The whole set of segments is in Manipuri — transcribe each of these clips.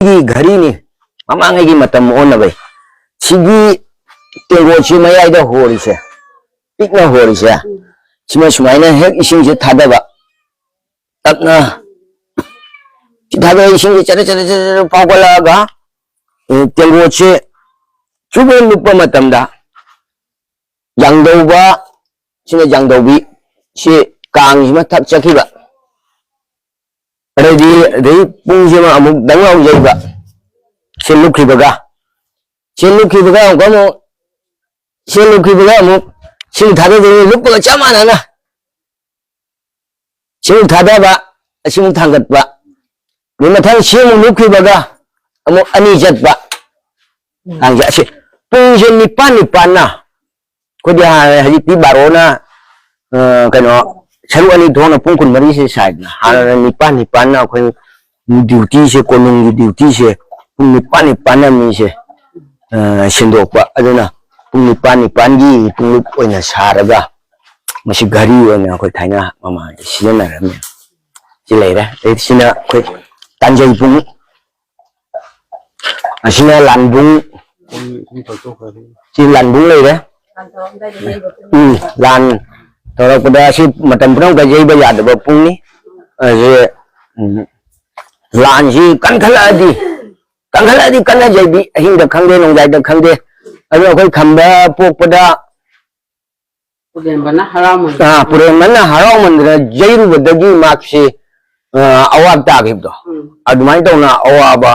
घड़ी ने ममांगे की मतम ओन भाई सिगी तेगो ची मयाइदा होरी से पिकना होरी से सिमा सुमाइना हेक इसिंग से थादबा तबना थादबा इसिंग से चरे चरे चरे पावगलागा तेगो ची चुबे लुपा मतमदा यांगदौबा सिने यांगदौबी से कांग सिमा थक चखिबा अरे पुंग सिमा अमुक दंगाव जाइबा से लुखिबगा गमो से लुखिबगा अमुक सिंग थादे दे लुपगा चमाना ना सिंग थादाबा सिंग थांगतबा नि मथां सिंग लुखिबगा अमुक अनि जतबा आंजा से पुंग से निपान ना कोदिया हजिति बारोना कनो सरू अनि थोना पुंग कुन मरी से साइड ना हाना निपान ना कोई ड्यूटी से कोनुंग की ड्यूटी से पुंग निपान ना मी से सिंदोकपा अदुना पुंग निपान की पुंग ओइना सारगा मसी घड़ी ओइना कोई थाइना मामा सिजना रमे सि लेरा एसिना कोई तांजै पुंग असिना लानबुंग सि लानबुंग लेरा लान तौरपदा सि मतम पुरम गजैबा यादबा पुंगनी अजे लान सि कंखलादी कन्ना जैबी अहिंग द खंगे नोंजाय द खंगे अदो अखोय खंबा पोकपदा पुरेमना हरामन जैरुबदगी माक्से अवाब तागिबदो अदुमाय तौना अवाबा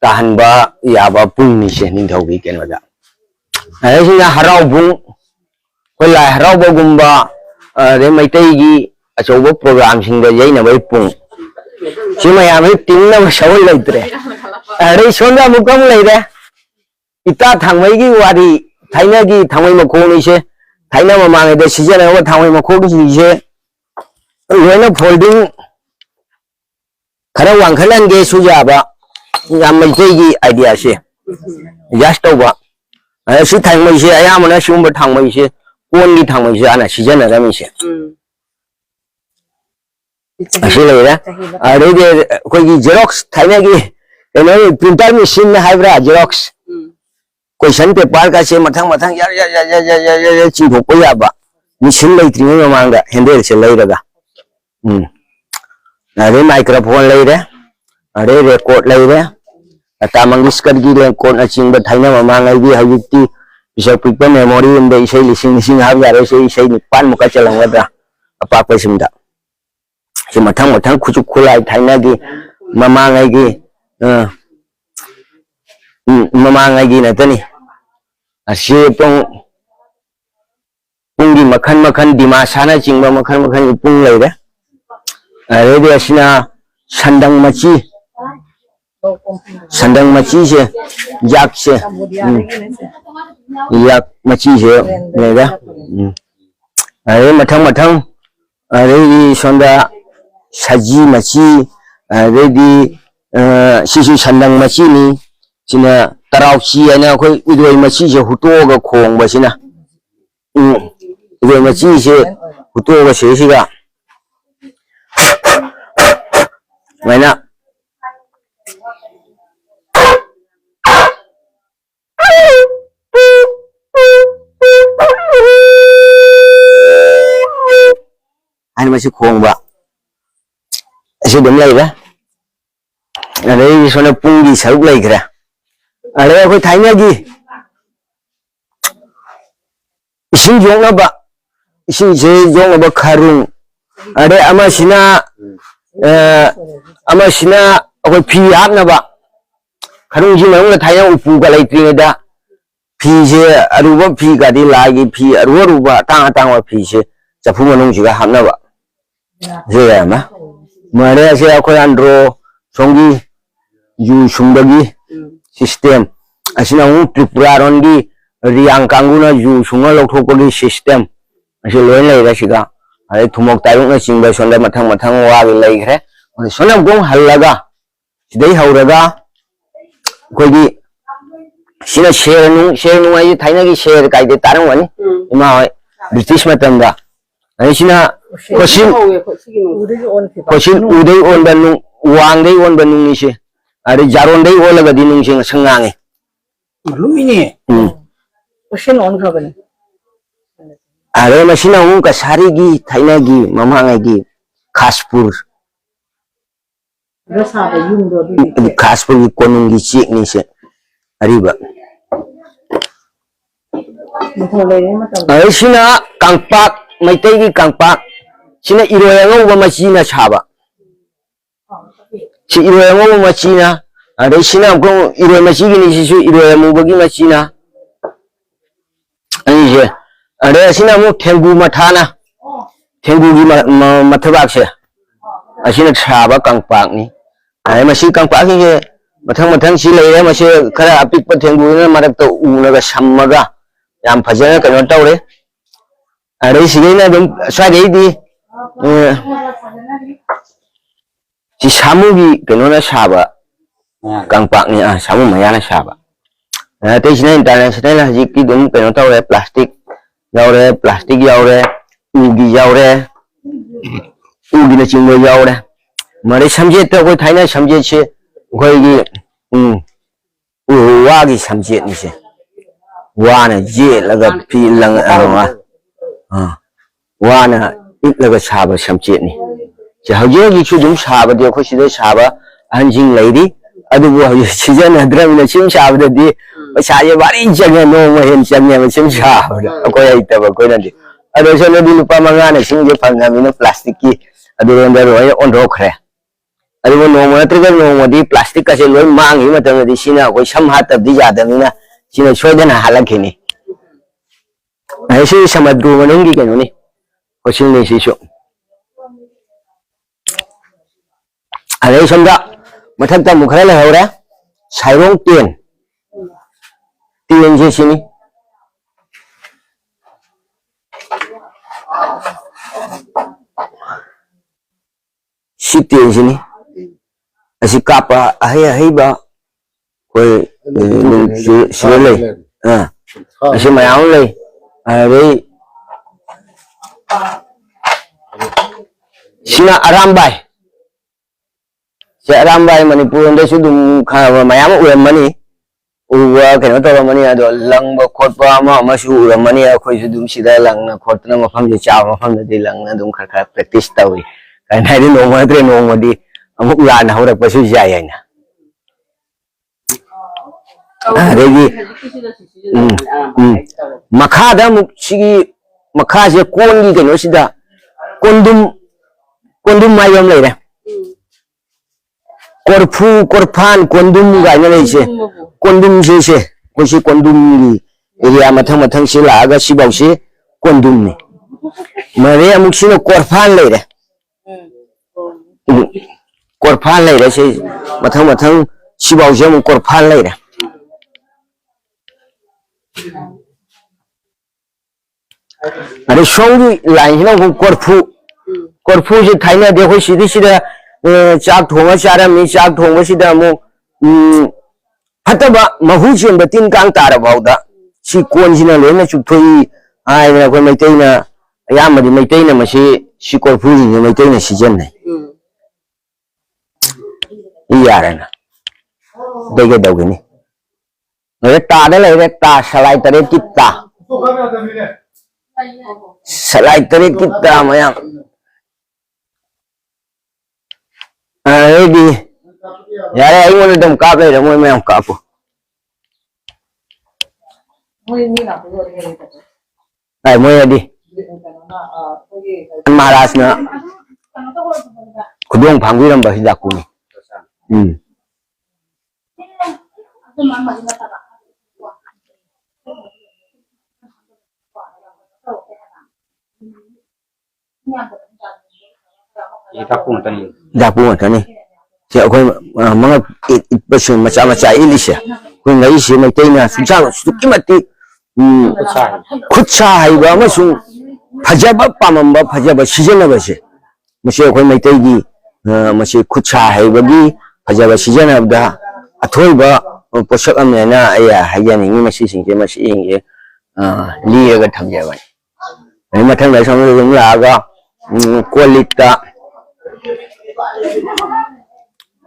ताहनबा याबा पुंगनी से निंथौगी केनोदा अहिंग हरावबुंग कोई लाय हरावबगुंबा रे मैतैगी अचौबा प्रोग्राम सिंग जैनबै पुंग सिमयामै तिंगना सवल लैत्रे अरे सोंदा मुकम लेरे इता थांगमैगी वारी थाइनागी थांगमै मखोनी से थाइना ममांगे दे सीजन है वो थांगमै मखोगी से लोइना फोल्डिंग खरा वांखलांगे सुजाबा याम मैतैगी आइडिया से जस्ट तौबा सि थांगमै से अयामना सिगुंबा थांगमै से कोनगी थांगमै से आना सीजन रमी से असे लेरा अरे दे कोई जेरॉक्स थाइनागी प्रिंटर मशीन हाइब्रा जेरॉक्स क्वेश्चन पेपर का से मथंग यार चिंथोप याबा मशीन लेत्रिङै ममांगा हैंडल से लेरगा अरे माइक्रोफोन लेरे अरे रेकॉर्ड लेरे लता मंगेशकर की रेकॉर्ड अचिंग थाइना ममांगा भी हजिति पिसा पिकपा मेमोरी इन इसे लिसिंग हाब यारे से इसे निपान मुका चलंगदा अपाक सिमदा से मथंग खुचु खुलाई थाइना की ममांगा की ममांगी नतनी असे पुंगी मखन दिमासाना चिंबा मखन पुंग लेरे अरे दे असिना संदंग मची से याक मची से लेरे अरे मथंग अरे सोंदा सजी मची अरे दी सिसु संदंग मची नि सिना तराउची आना कोई उदोय मची से हुतोगा खोंग बसिना उदोय मची से हुतोगा सेसिगा मैना आनी मची खोंगबा ऐसे दम लेबा अरे सोना पुंगी सरुक लेखरा अरे कोई थाइनागी इसिंग जोंगबा खारुंग अरे अमासिना अखोय फी हाबनबा खारुंग जी मंग थाइना उपुगा लेत्रिङैदा फी से अरुबा फी गादी लागी फी अरुबा तांग फी से चफु मनों सिगा हाबनबा जे यामा मारे से अखोय आंड्रो सोंगी यू सुंबगी सिस्टम असिना त्रिपुरा रोंगी रियांग कांगुना यू सुंगा लौथोकगी सिस्टम असे लोइन लेरा सिगा अरे थुमोक तायुंग चिंबा सोंदा मथंग वागे लेखरे अरे सोना गों हल्लगा सिदै हौरगा कोई सिना शेर नु आई थाइनागी शेर काइदे तारंगवानी इमा ब्रिटिश मतंदा अरे सिना कोशिन उदय ओन बनू वांगदे ओन बनू से अरे जारों दे वो लगा दिन उनसे संगांगे लुमिनी मशीन ऑन कर बने अरे मशीन हूँ का सारी गी थाइना गी ममांगे गी खासपुर खासपुर की कोनिंग की चीक नहीं से अरीबा अरे सिना कांगपाक मैतई की कांगपाक सिना इरोयंगो व मचीना छाबा सी इरोयंगो व मचीना अरे सिना को इरोय मची की नहीं सिसु इरोयंगो बगी मचीना अनिजे अरे सिना मु ठेंगू मठाना ठेंगू की मथबाक से असिना छाबा कांगपाक नि अरे मसी कांगपाक के मथंग मथंग सी लेरे मसे खरा अपिक ठेंगू ने मरक तो उनगा सम्मगा याम फजन कनो तौरे अरे सिगैना दम स्वादैदी सी सामुगी कनो साबा कांगपाक नि सामु मयाना साबा तेसिना इंटरनेशनल हजी की दम कनो तौरे प्लास्टिक यावरे उगी यावरे उगी न चिंगो यावरे मरे समझे तो कोई थाइना समझे छे कोई वागी समझे नि से वाना जे लगा पी लंग अरवा वाना इत लगा साबा समझे नि जे हजे की छु दुम साबा दे खो सिदे साबा अनजिंग लैदी अदुबो हजे सिजन हद्रमिना सिम साबददी पैसाजे बारी जगे नो महेन चंगे सिम साबदा कोई आइतब कोई नदि अदो सोनदि लुपा मंगाने सिंगे फंगामिना प्लास्टिक की अदुरेंदर होय ओंधोखरे अदुबो नोम नत्रगा नोमदि प्लास्टिक का से लोय मांगी मतमदि सिना कोई सम हातबदि जादमिना सिना सोयदना हालखिनि ऐसे समुद्र मनंगी कनोनि कोसिंग ने सिसो अरे समदा मथक्ता मुखरा लहौरा साइरोंग तेन जे सिनी सी तेन सिनी असी कापा अहैबा कोई सिले असी मयाम ले अरे सिना अरामबाई से अरामबाई मणिपुर अंदर सुदुम खा मयाम उरमनी उवा कनो तौरमनी अदो लंग खोटपा अमसु उरमनी अखोय सुदुम सिदा लंगना खोटना मफम जे चाव मफम दे लंगना दुम खरखर प्रैक्टिस तौई कायनादि नोमद्रे नोमदि अमुक लान हौरकपसु जायना अरेगी मखादा मुक सिगी मखासे कोनगी कनो सिदा कोंदुम मायम लेरे कोरफू कोरफान कोंदुम गायना लेसे कोंदुम से कोसी कोंदुम की एरिया मथंग मथंग से लागा सिबाव से कोंदुम ने मरे अमुक सिनो कोरफान लेरे कोरफान लेरे से मथंग मथंग सिबाव से अमुक कोरफान लेरे अरे सोंगी लाइन हिना कोरफू से थाइना देखो सीधे सीधे चाक थोंगा चारमी चाक थोंगा सिदा अमुक हतबा महू चेंब तीन कांग तारबाउदा सी कोनजिना लोइना चुथोई आइना कोइ मैतैना यामदि मैतैना मसे सी कोरफुजिने मैतैना सिजन नै यारना देगे दौगनि रे तादा लेरे ता सलाई तरे कित्ता सलाई तरे कित्ता मया अरेगी यारे आई मोने दम काप ले मोय मैं कापो आई मोय अदी महाराज ना खुदोंग भांगुरम बहि जाकुनी जापू मतनी से अखोय मंग इपसु मचा मचा इलिसे कोई नई से मैतैना सुचांग सुकिमति खुदसा हाइबा अमसु फजब पामंब फजब सिजनबसे मसे अखोय मैतैगी मसे खुदसा हाइबगी फजब सिजनबदा अथोइबा पोषक अमनेना आया हायनिंगी मसे सिंगे मसे इंगे लियगा थमजेबाय मथंग दा समु जों लागा कोलिकता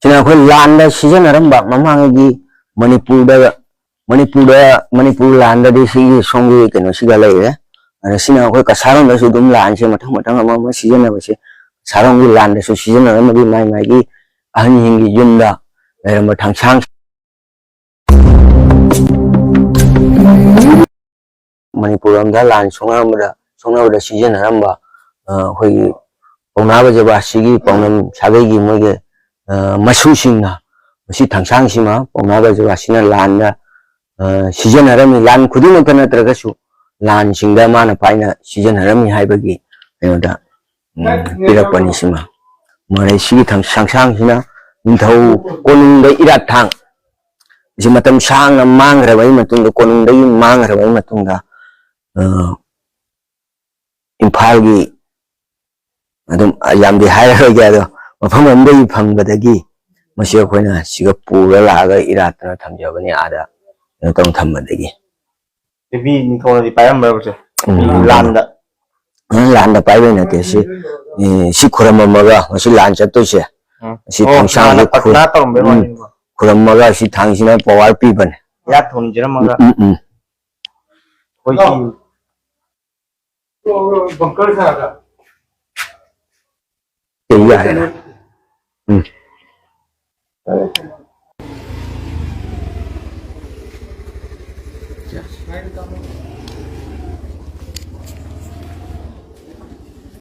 ꯁꯤꯅ ꯑꯩꯈꯣꯏ ꯂꯥꯟꯗ ꯁꯤꯖꯤꯟꯅꯔꯝꯕ ꯃꯃꯥꯡꯒꯤ ꯃꯅꯤꯄꯨꯔ ꯂꯥꯟꯗꯗꯤ ꯁꯤꯒꯤ ꯁꯣꯝꯒꯤ ꯀꯩꯅꯣꯁꯤꯒ ꯂꯩꯔꯦ ꯑꯗ ꯁꯤꯅ ꯑꯩꯈꯣꯏ ꯀꯁꯥꯔꯣꯝꯗꯁꯨ ꯑꯗꯨꯝ ꯂꯥꯟꯁꯦ ꯃꯊꯪ ꯃꯊꯪ ꯑꯃ ꯁꯤꯖꯤꯟꯅꯕꯁꯦ ꯀꯁꯥꯔꯣꯝꯒꯤ ꯂꯥꯟꯗꯁꯨ ꯁꯤꯖꯤꯟꯅꯔꯝꯕꯒꯤ ꯃꯥꯒꯤ ꯑꯍꯟꯁꯤꯡꯒꯤ ꯌꯨꯝꯗ ꯂꯩꯔꯝꯕ ꯊꯥꯡꯁꯥꯡ ꯃꯅꯤꯄꯨꯔ ꯂꯥꯟ ꯁꯣꯛꯅꯕꯗ ꯁꯤꯖꯤꯟꯅꯔꯝꯕ ꯑꯩꯈꯣꯏꯒꯤ ꯄꯥꯎꯅꯥ ꯕ꯭ꯔꯖꯕꯥꯁꯤꯒꯤ ꯄꯥꯎꯅꯝ ꯁꯥꯒꯩꯒꯤ ꯃꯣꯏꯒꯤ ꯃꯁꯨꯁꯤꯡꯅ ꯃꯁꯤ ꯊꯥꯡꯁꯥꯡꯁꯤꯃ ꯄꯥꯎꯅꯥ ꯕ꯭ꯔꯖꯕꯥꯁꯤꯅ ꯂꯥꯟꯗ ꯁꯤꯖꯤꯟꯅꯔꯝꯃꯤ ꯂꯥꯟ ꯈꯨꯗꯤꯡꯃꯛꯇ ꯅꯠꯇ꯭ꯔꯒꯁꯨ ꯂꯥꯟꯁꯤꯡꯗ ꯃꯥꯅ ꯄꯥꯏꯅ ꯁꯤꯖꯤꯟꯅꯔꯝꯃꯤ ꯍꯥꯏꯕꯒꯤ ꯀꯩꯅꯣꯗ ꯄꯤꯔꯛꯄꯅꯤ ꯁꯤꯃ ꯃꯔꯩ ꯁꯤꯒꯤ ꯊꯥꯡꯁꯥꯡꯁꯤꯅ ꯅꯤꯡꯊꯧ ꯀꯣꯅꯨꯡꯗ ꯏꯔꯥꯠꯊꯥꯡ ꯁꯤ ꯃꯇꯝ ꯁꯥꯡꯅ ꯃꯥꯡꯈ꯭ꯔꯕꯒꯤ ꯃꯇꯨꯡꯗ ꯀꯣꯅꯨꯡꯗꯒꯤ ꯃꯥꯡꯈ꯭ꯔꯕꯒꯤ ꯃꯇꯨꯡꯗ ꯏꯝꯐꯥꯜꯒꯤ ꯑꯗꯨꯝ ꯌꯥꯝꯗꯤ ꯍꯥꯏꯔꯔꯣꯏꯒꯦ ꯑꯗꯣ ꯃꯐꯝ ꯑꯃꯗꯒꯤ ꯐꯪꯕꯗꯒꯤ ꯃꯁꯤ ꯑꯩꯈꯣꯏꯅ ꯁꯤꯒ ꯄꯨꯔ ꯂꯥꯛꯑꯒ ꯏꯔꯥꯠꯇꯅ ꯊꯝꯖꯕꯅꯤ ꯑꯥꯗ ꯀꯩꯅꯣ ꯇꯧ ꯊꯝꯕꯗꯒꯤ ꯕꯤ ꯅꯤꯡꯊꯧꯅꯗꯤ ꯄꯥꯏꯔꯝꯕ꯭ꯔꯕꯁꯦ ꯂꯥꯟꯗ ꯂꯥꯟꯗ ꯄꯥꯏꯕꯩ ꯅꯠꯇꯦ ꯁꯤ ꯈꯨꯔꯝꯃꯝꯃꯒ ꯃꯁꯤ ꯂꯥꯟ ꯆꯠꯇꯣꯏꯁꯦ ꯁꯤ ꯊꯥꯡꯁꯥꯡꯁꯦ ꯄꯔꯊꯅꯥ ꯇꯧꯔꯝꯕꯩ ꯋꯥꯅꯤꯀꯣ ꯈꯨꯔꯝꯃꯒ ꯁꯤ ꯊꯥꯡꯁꯤꯅ ꯄꯋꯥꯔ ꯄꯤꯕꯅꯦ ꯌꯥ ꯊꯣꯟꯖꯔꯝꯃꯒ ꯕꯪꯀꯔ ꯁꯥꯒ